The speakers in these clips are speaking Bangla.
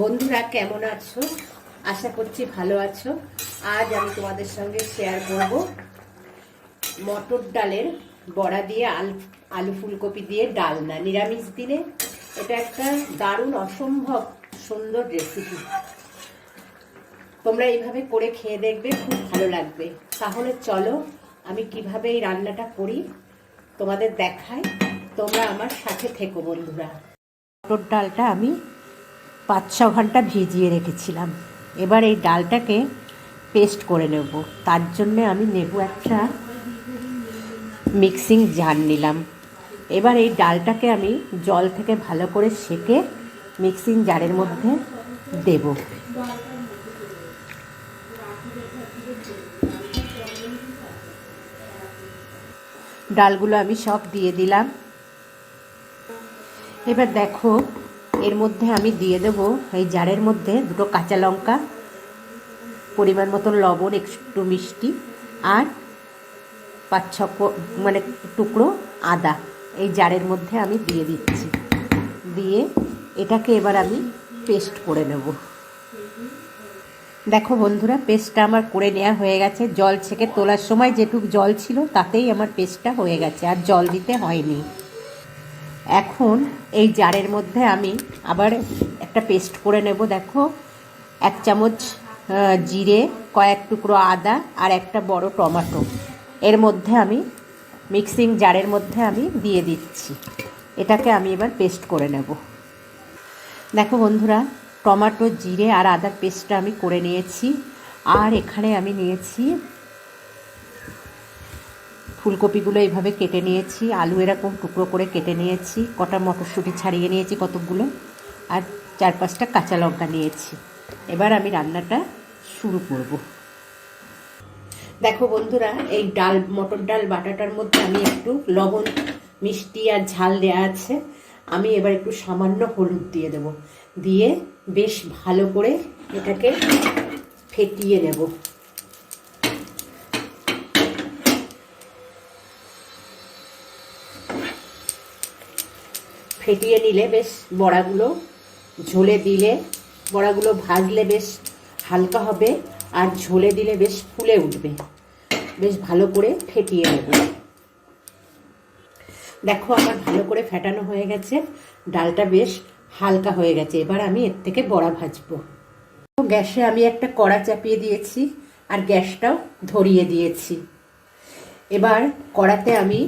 বন্ধুরা কেমন আছো? আশা করছি ভালো আছো। আজ আমি তোমাদের সঙ্গে শেয়ার করব মটর ডালের বড়া দিয়ে আলু ফুলকপি দিয়ে ডালনা। নিরামিষ দিনে এটা একটা দারুণ অসম্ভব সুন্দর রেসিপি। তোমরা এইভাবে করে খেয়ে দেখবে, খুব ভালো লাগবে। তাহলে চলো আমি কিভাবে এই রান্নাটা করি তোমাদের দেখাই, তোমরা আমার সাথে থেকো বন্ধুরা। মটর ডালটা আমি 5-6 ঘন্টা ভিজিয়ে রেখেছিলাম। এবার এই ডালটাকে পেস্ট করে নেব। তার জন্যে আমি নেব একটা মিক্সিং জার নিলাম। এবার এই ডালটাকে আমি জল থেকে ভালো করে সেকে মিক্সিং জারের মধ্যে দেব। ডালগুলো আমি সব দিয়ে দিলাম। এবার দেখো এর মধ্যে আমি দিয়ে দেবো এই জারের মধ্যে 2টো কাঁচা লঙ্কা, পরিমাণ মতন লবণ, একটু মিষ্টি আর 5-6 টুকরো আদা এই জারের মধ্যে আমি দিয়ে দিচ্ছি। দিয়ে এটাকে এবার আমি পেস্ট করে নেব। দেখো বন্ধুরা, পেস্টটা আমার করে নেওয়া হয়ে গেছে। জল ছেঁকে তোলার সময় যেটুকু জল ছিল তাতেই আমার পেস্টটা হয়ে গেছে, আর জল দিতে হয়নি। এখন এই জারের মধ্যে আমি আবার একটা পেস্ট করে নেব। দেখো 1 চামচ জিরে, কয়েক টুকরো আদা আর একটা বড় টমেটো এর মধ্যে আমি মিক্সিং জারের মধ্যে আমি দিয়ে দিচ্ছি। এটাকে আমি এবার পেস্ট করে নেব। দেখো বন্ধুরা, টমেটো, জিরে আর আদার পেস্টটা আমি করে নিয়েছি। আর এখানে আমি নিয়েছি ফুলকপিগুলো এইভাবে কেটে নিয়েছি, আলু এরকম টুকরো করে কেটে নিয়েছি, কটা মটরশুঁটি ছাড়িয়ে নিয়েছি কতকগুলো, আর 4-5টা কাঁচা লঙ্কা নিয়েছি। এবার আমি রান্নাটা শুরু করব। দেখো বন্ধুরা, এই মটর ডাল বাটাটার মধ্যে আমি একটু লবণ, মিষ্টি আর ঝাল দেওয়া আছে। আমি এবার একটু সামান্য হলুদ দিয়ে দেব। দিয়ে বেশ ভালো করে এটাকে ফেটিয়ে নেব। ফেটিয়ে নিলে বেশ বড়াগুলো ঝোলে দিলে, বড়াগুলো ভাজলে বেশ হালকা হবে, আর ঝোলে দিলে বেশ ফুলে উঠবে। বেশ ভালো করে ফেটিয়ে নেব। দেখো আমার ভালো করে ফেটানো হয়ে গেছে, ডালটা বেশ হালকা হয়ে গেছে। এবার আমি এর থেকে বড়া ভাজবো। গ্যাসে আমি একটা কড়া চাপিয়ে দিয়েছি আর গ্যাসটাও ধরিয়ে দিয়েছি। এবার কড়াতে আমি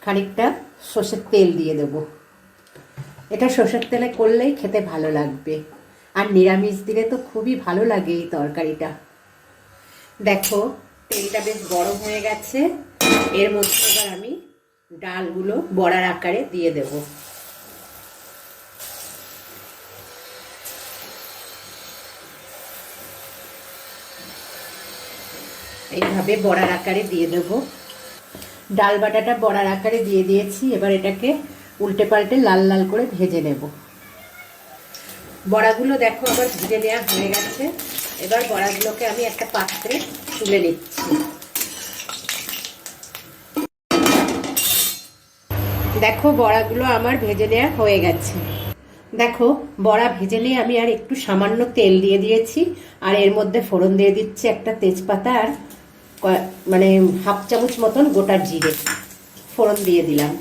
খানিকটা সর্ষের তেল দিয়ে দেবো। এটা সর্ষের তেলে করলেই খেতে ভালো লাগবে, আর নিরামিষ দিলে তো খুবই ভালো লাগে এই তরকারিটা। দেখো তেলটা বেশ গরম হয়ে গেছে। এর মধ্যে এবার আমি ডালগুলো বড়ার আকারে দিয়ে দেব। এইভাবে বড়ার আকারে দিয়ে দেব। ডাল বাটাটা বড়ার আকারে দিয়ে দিয়েছি। এবার এটাকে উল্টে পাল্টে লাল লাল করে ভেজে নেব। বড়াগুলো দেখো আবার ভেজে নেওয়া হয়ে গেছে। এবার বড়াগুলোকে আমি একটা পাত্রে তুলে নিচ্ছি। দেখো বড়াগুলো আমার ভেজে নেওয়া হয়ে গেছে। দেখো বড়া ভেজে নিয়ে আমি আর একটু সামান্য তেল দিয়ে দিয়েছি, আর এর মধ্যে ফোড়ন দিয়ে দিচ্ছি একটা তেজপাতা আর 1/2 চামচ মতন গোটা জিরে ফোড়ন দিয়ে দিলাম।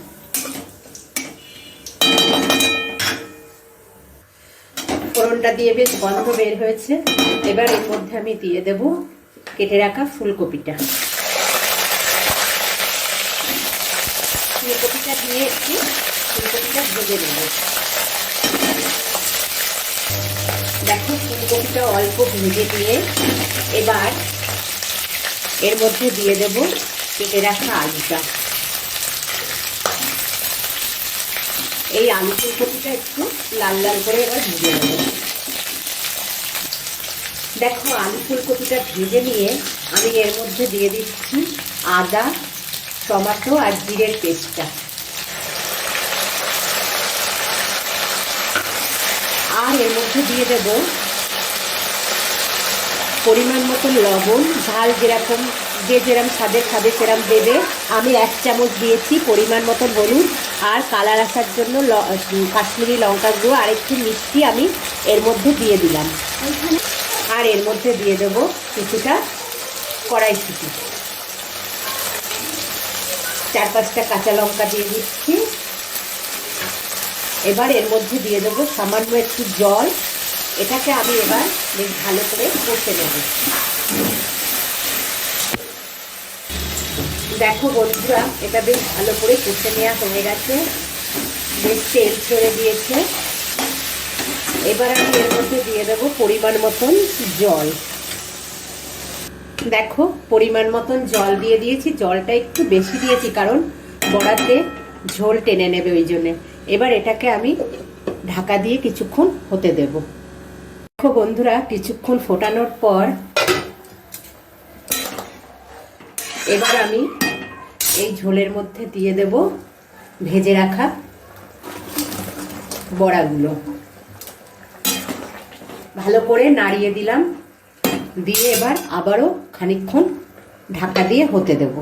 ফোড়নটা দিয়ে বেশ গন্ধ বের হয়েছে। এবার এর মধ্যে আমি দিয়ে দেব কেটে রাখা ফুলকপিটা। ফুলকপিটা দিয়ে একটু ফুলকপিটা ভেজে নেব। দেখো ফুলকপিটা অল্প ভেজে দিয়ে এবার এর মধ্যে দিয়ে দেব কেটে রাখা আলুটা। এই আলু ফুলকপিটা একটু লাল লাল করে এবার ভেজে নেব। দেখো আলু ফুলকপিটা ভেজে নিয়ে আমি এর মধ্যে দিয়ে দিচ্ছি আদা, টমেটো আর জিরের পেস্টটা। আর এর মধ্যে দিয়ে দেব পরিমাণ মতো লবণ, ঝাল যেরকম যেরকম স্বাদের খাবে সেরকম দেবে। আমি 1 চামচ দিয়েছি পরিমাণ মতো হলুদ, আর কালার আসার জন্য কাশ্মীরি লঙ্কা গুঁড়ো আর একটু মিষ্টি আমি এর মধ্যে দিয়ে দিলাম। আর এর মধ্যে দিয়ে দেবো কিছুটা কড়াইশুঁটি, 4-5টা কাঁচা লঙ্কা দিয়ে দিচ্ছি। এবার এর মধ্যে দিয়ে দেবো সামান্য একটু জল। এটাকে আমি এবার বেশ ভালো করে কষে নেব। দেখো বন্ধুরা, এটা বেশ ভালো করে কষে নেওয়া হয়ে গেছে, বেশ তেল ছেড়ে দিয়েছে। এবার আমি এর মধ্যে দিয়ে দেবো পরিমাণ মতন জল। দেখো পরিমাণ মতন জল দিয়ে দিয়েছি, জলটা একটু বেশি দিয়েছি কারণ বড়াতে ঝোল টেনে নেবে ওই জন্যে। এবার এটাকে আমি ঢাকা দিয়ে কিছুক্ষণ হতে দেব। দেখো বন্ধুরা, কিছুক্ষণ ফোটানোর পর এবার আমি এই ঝোলের মধ্যে দিয়ে দেব ভেজে রাখা বড়াগুলো। ভালো করে নাড়িয়ে দিলাম, দিয়ে এবার আবারও খানিকক্ষণ ঢাকা দিয়ে হতে দেব।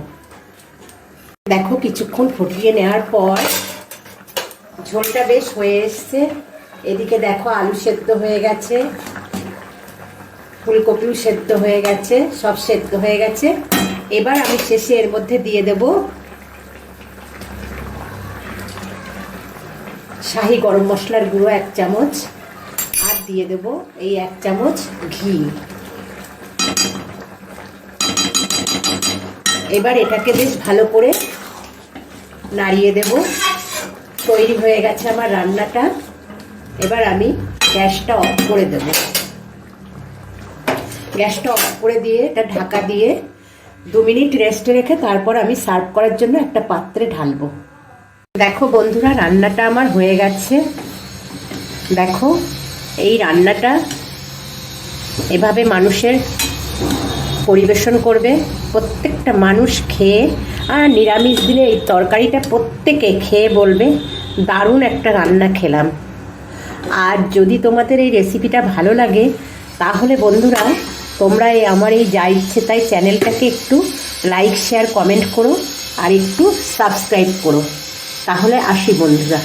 দেখো কিছুক্ষণ ফুটিয়ে নেওয়ার পর ঝোলটা বেশ হয়ে এসছে। এদিকে দেখো আলু সেদ্ধ হয়ে গেছে, ফুলকপিও সেদ্ধ হয়ে গেছে, সব সেদ্ধ হয়ে গেছে। এবার আমি শেষে এর মধ্যে দিয়ে দেব শাহি গরম মশলার গুঁড়ো 1 চামচ, আর দিয়ে দেব এই 1 চামচ ঘি। এবার এটাকে বেশ ভালো করে নাড়িয়ে দেব। তৈরি হয়ে গেছে আমার রান্নাটা। এবার আমি গ্যাসটা অফ করে দেব। গ্যাসটা অফ করে দিয়ে এটা ঢাকা দিয়ে 2 মিনিট রেস্টে রেখে তারপর আমি সার্ভ করার জন্য একটা পাত্রে ঢালবো। দেখো বন্ধুরা, রান্নাটা আমার হয়ে গেছে। দেখো এই রান্নাটা এভাবে মানুষের পরিবেশন করবে, প্রত্যেকটা মানুষ খেয়ে, আর নিরামিষ দিনে এই তরকারিটা প্রত্যেকে খেয়ে বলবে দারুণ একটা রান্না খেলাম। আর যদি তোমাদের এই রেসিপিটা ভালো লাগে তাহলে বন্ধুরা তোমরা আমার এই যা ইচ্ছে তাই চ্যানেলটাকে একটু লাইক, শেয়ার, কমেন্ট করো আর একটু সাবস্ক্রাইব করো। তাহলে আসি বন্ধুরা।